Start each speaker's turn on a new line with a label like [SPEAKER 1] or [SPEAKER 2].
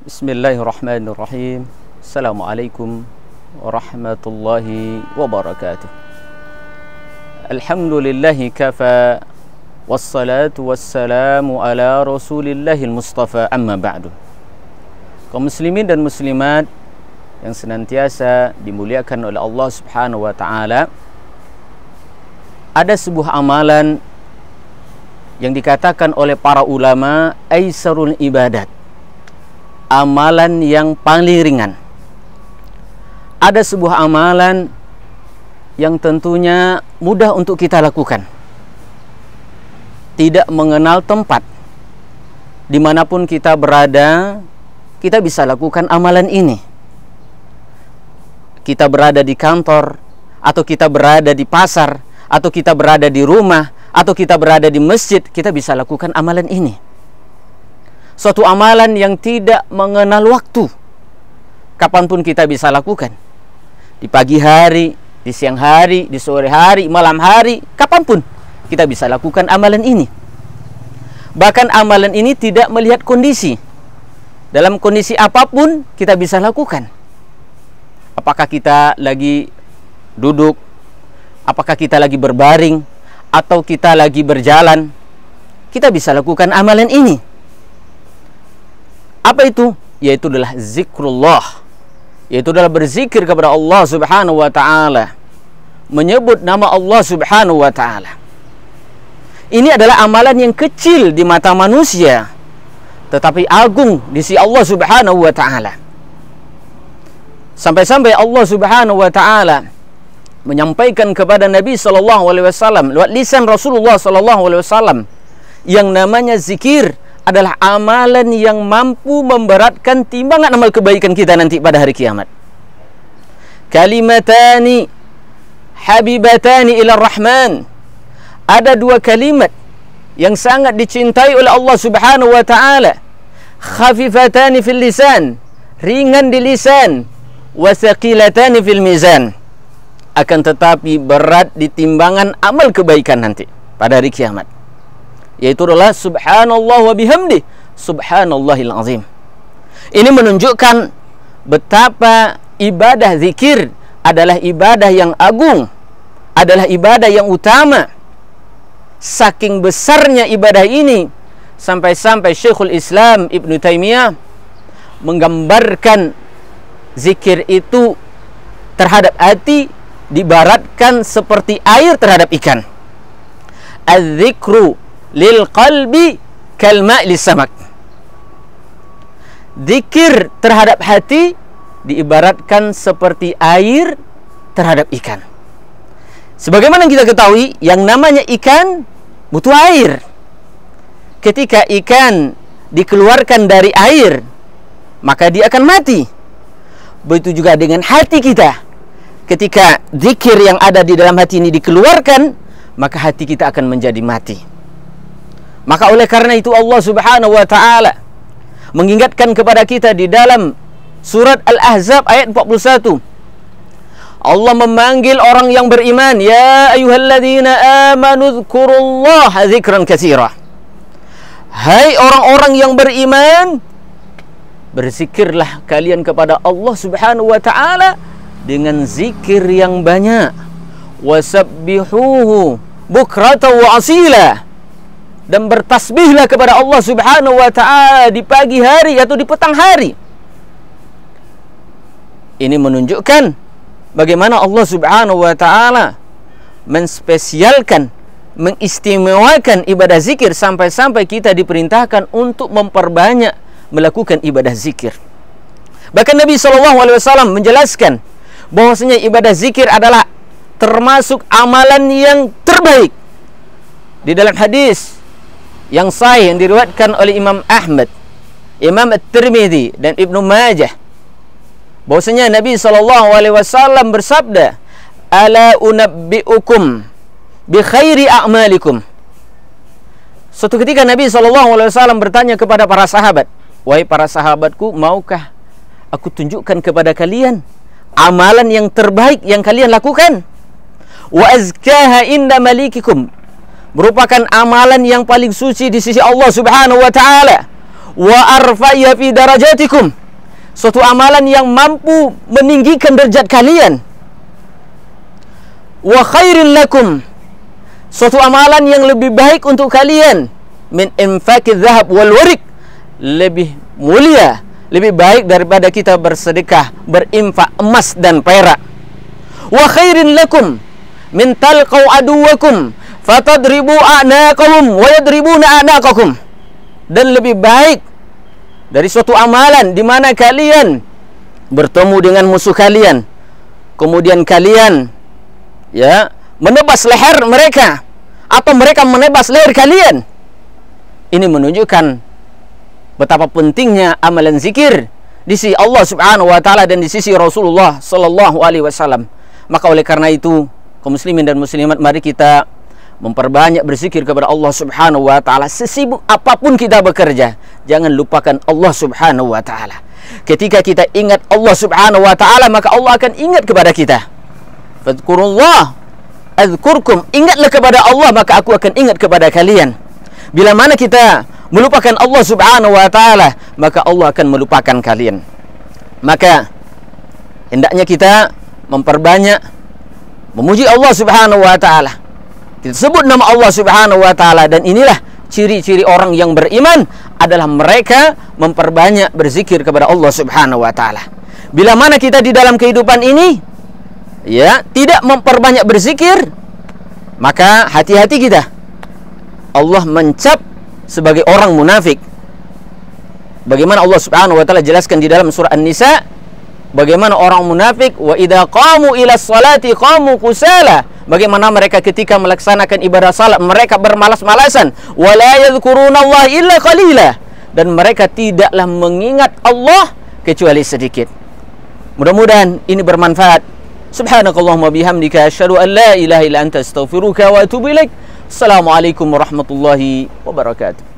[SPEAKER 1] Bismillahirrahmanirrahim. Assalamualaikum warahmatullahi wabarakatuh. Alhamdulillahi kafa, wassalatu wassalamu ala rasulillahil mustafa, amma ba'du. Kaum muslimin dan muslimat yang senantiasa dimuliakan oleh Allah subhanahu wa ta'ala, ada sebuah amalan yang dikatakan oleh para ulama aisarul ibadat, amalan yang paling ringan. Ada sebuah amalan yang tentunya mudah untuk kita lakukan, tidak mengenal tempat. Dimanapun kita berada, kita bisa lakukan amalan ini. Kita berada di kantor, atau kita berada di pasar, atau kita berada di rumah, atau kita berada di masjid, kita bisa lakukan amalan ini. Suatu amalan yang tidak mengenal waktu. Kapanpun kita bisa lakukan. Di pagi hari, di siang hari, di sore hari, malam hari, kapanpun kita bisa lakukan amalan ini. Bahkan amalan ini tidak melihat kondisi. Dalam kondisi apapun kita bisa lakukan. Apakah kita lagi duduk, apakah kita lagi berbaring, atau kita lagi berjalan, kita bisa lakukan amalan ini. Apa itu? Yaitu adalah zikrullah, yaitu adalah berzikir kepada Allah subhanahu wa ta'ala, menyebut nama Allah subhanahu wa ta'ala. Ini adalah amalan yang kecil di mata manusia, tetapi agung di sisi Allah subhanahu wa ta'ala. Sampai-sampai Allah subhanahu wa ta'ala menyampaikan kepada Nabi SAW lewat lisan Rasulullah SAW, yang namanya zikir adalah amalan yang mampu memberatkan timbangan amal kebaikan kita nanti pada hari kiamat. Kalimatani habibatani ila rahman. Ada dua kalimat yang sangat dicintai oleh Allah subhanahu wa ta'ala. Khafifatani fil lisan, ringan di lisan. Wasaqilatani fil mizan, akan tetapi berat di timbangan amal kebaikan nanti pada hari kiamat, yaitu adalah subhanallah wa bihamdi subhanallahil azim. Ini menunjukkan betapa ibadah zikir adalah ibadah yang agung, adalah ibadah yang utama. Saking besarnya ibadah ini, sampai-sampai Syekhul Islam Ibn Taimiyah menggambarkan zikir itu terhadap hati dibaratkan seperti air terhadap ikan. Az-zikru lil qalbi kal ma' lis samak. Zikir terhadap hati diibaratkan seperti air terhadap ikan. Sebagaimana kita ketahui, yang namanya ikan butuh air. Ketika ikan dikeluarkan dari air, maka dia akan mati. Begitu juga dengan hati kita. Ketika zikir yang ada di dalam hati ini dikeluarkan, maka hati kita akan menjadi mati. Maka oleh karena itu Allah subhanahu wa ta'ala mengingatkan kepada kita di dalam surat Al-Ahzab ayat 41. Allah memanggil orang yang beriman, ya ayyuhalladzina amanu dzkurullaha dzikran katsira. Hai orang-orang yang beriman, berzikirlah kalian kepada Allah subhanahu wa ta'ala dengan zikir yang banyak. Wasabbihuhu bukratan wa asila. Dan bertasbihlah kepada Allah subhanahu wa ta'ala di pagi hari atau di petang hari. Ini menunjukkan bagaimana Allah subhanahu wa ta'ala menspesialkan, mengistimewakan ibadah zikir, sampai-sampai kita diperintahkan untuk memperbanyak melakukan ibadah zikir. Bahkan Nabi SAW menjelaskan bahwasanya ibadah zikir adalah termasuk amalan yang terbaik. Di dalam hadis yang sahih yang diriwayatkan oleh Imam Ahmad, Imam At-Tirmidzi dan Ibnu Majah, bahwasanya Nabi SAW bersabda, ala unabbiukum bi khairi a'malikum. Suatu ketika Nabi SAW bertanya kepada para sahabat, wahai para sahabatku, maukah aku tunjukkan kepada kalian amalan yang terbaik yang kalian lakukan? Wa azkaha inda malikikum, merupakan amalan yang paling suci di sisi Allah subhanahu wa ta'ala. wa arfa'iha fi darajatikum, suatu amalan yang mampu meninggikan derajat kalian. Wa khairin lakum, suatu amalan yang lebih baik untuk kalian, min infaqidz zahab wal warik, lebih mulia, lebih baik daripada kita bersedekah, berinfak emas dan perak. Wa khairin lakum min talqau aduwakum fatadribu a'naqahum wa yadribuna a'naqakum, dan lebih baik dari suatu amalan di mana kalian bertemu dengan musuh kalian, kemudian kalian menebas leher mereka atau mereka menebas leher kalian. Ini menunjukkan betapa pentingnya amalan zikir di sisi Allah Subhanahu wa taala dan di sisi Rasulullah sallallahu alaihi wasallam. Maka oleh karena itu, kaum muslimin dan muslimat, mari kita memperbanyak berzikir kepada Allah Subhanahu wa taala. Sesibuk apapun kita bekerja, jangan lupakan Allah Subhanahu wa taala. Ketika kita ingat Allah Subhanahu wa taala, maka Allah akan ingat kepada kita. Fadhkurullah adzkurkum, ingatlah kepada Allah, maka aku akan ingat kepada kalian. Bila mana kita melupakan Allah Subhanahu wa taala, maka Allah akan melupakan kalian. Maka hendaknya kita memperbanyak memuji Allah Subhanahu wa taala. Kita sebut nama Allah Subhanahu wa taala, dan inilah ciri-ciri orang yang beriman adalah mereka memperbanyak berzikir kepada Allah Subhanahu wa taala. Bila mana kita di dalam kehidupan ini tidak memperbanyak berzikir, maka hati-hati kita. Allah mencap sebagai orang munafik. Bagaimana Allah Subhanahu wa taala jelaskan di dalam surah An-Nisa, bagaimana orang munafik, wa idza qamu ila sholati qamu kusala, bagaimana mereka ketika melaksanakan ibadah salat mereka bermalas-malasan, wa la yadhkurunallaha illa qalila, dan mereka tidaklah mengingat Allah kecuali sedikit. Mudah-mudahan ini bermanfaat. Subhanakallahumma bihamdika asyhadu an la ilaha illa anta astaghfiruka wa atubu ilaik. Assalamualaikum warahmatullahi wabarakatuh.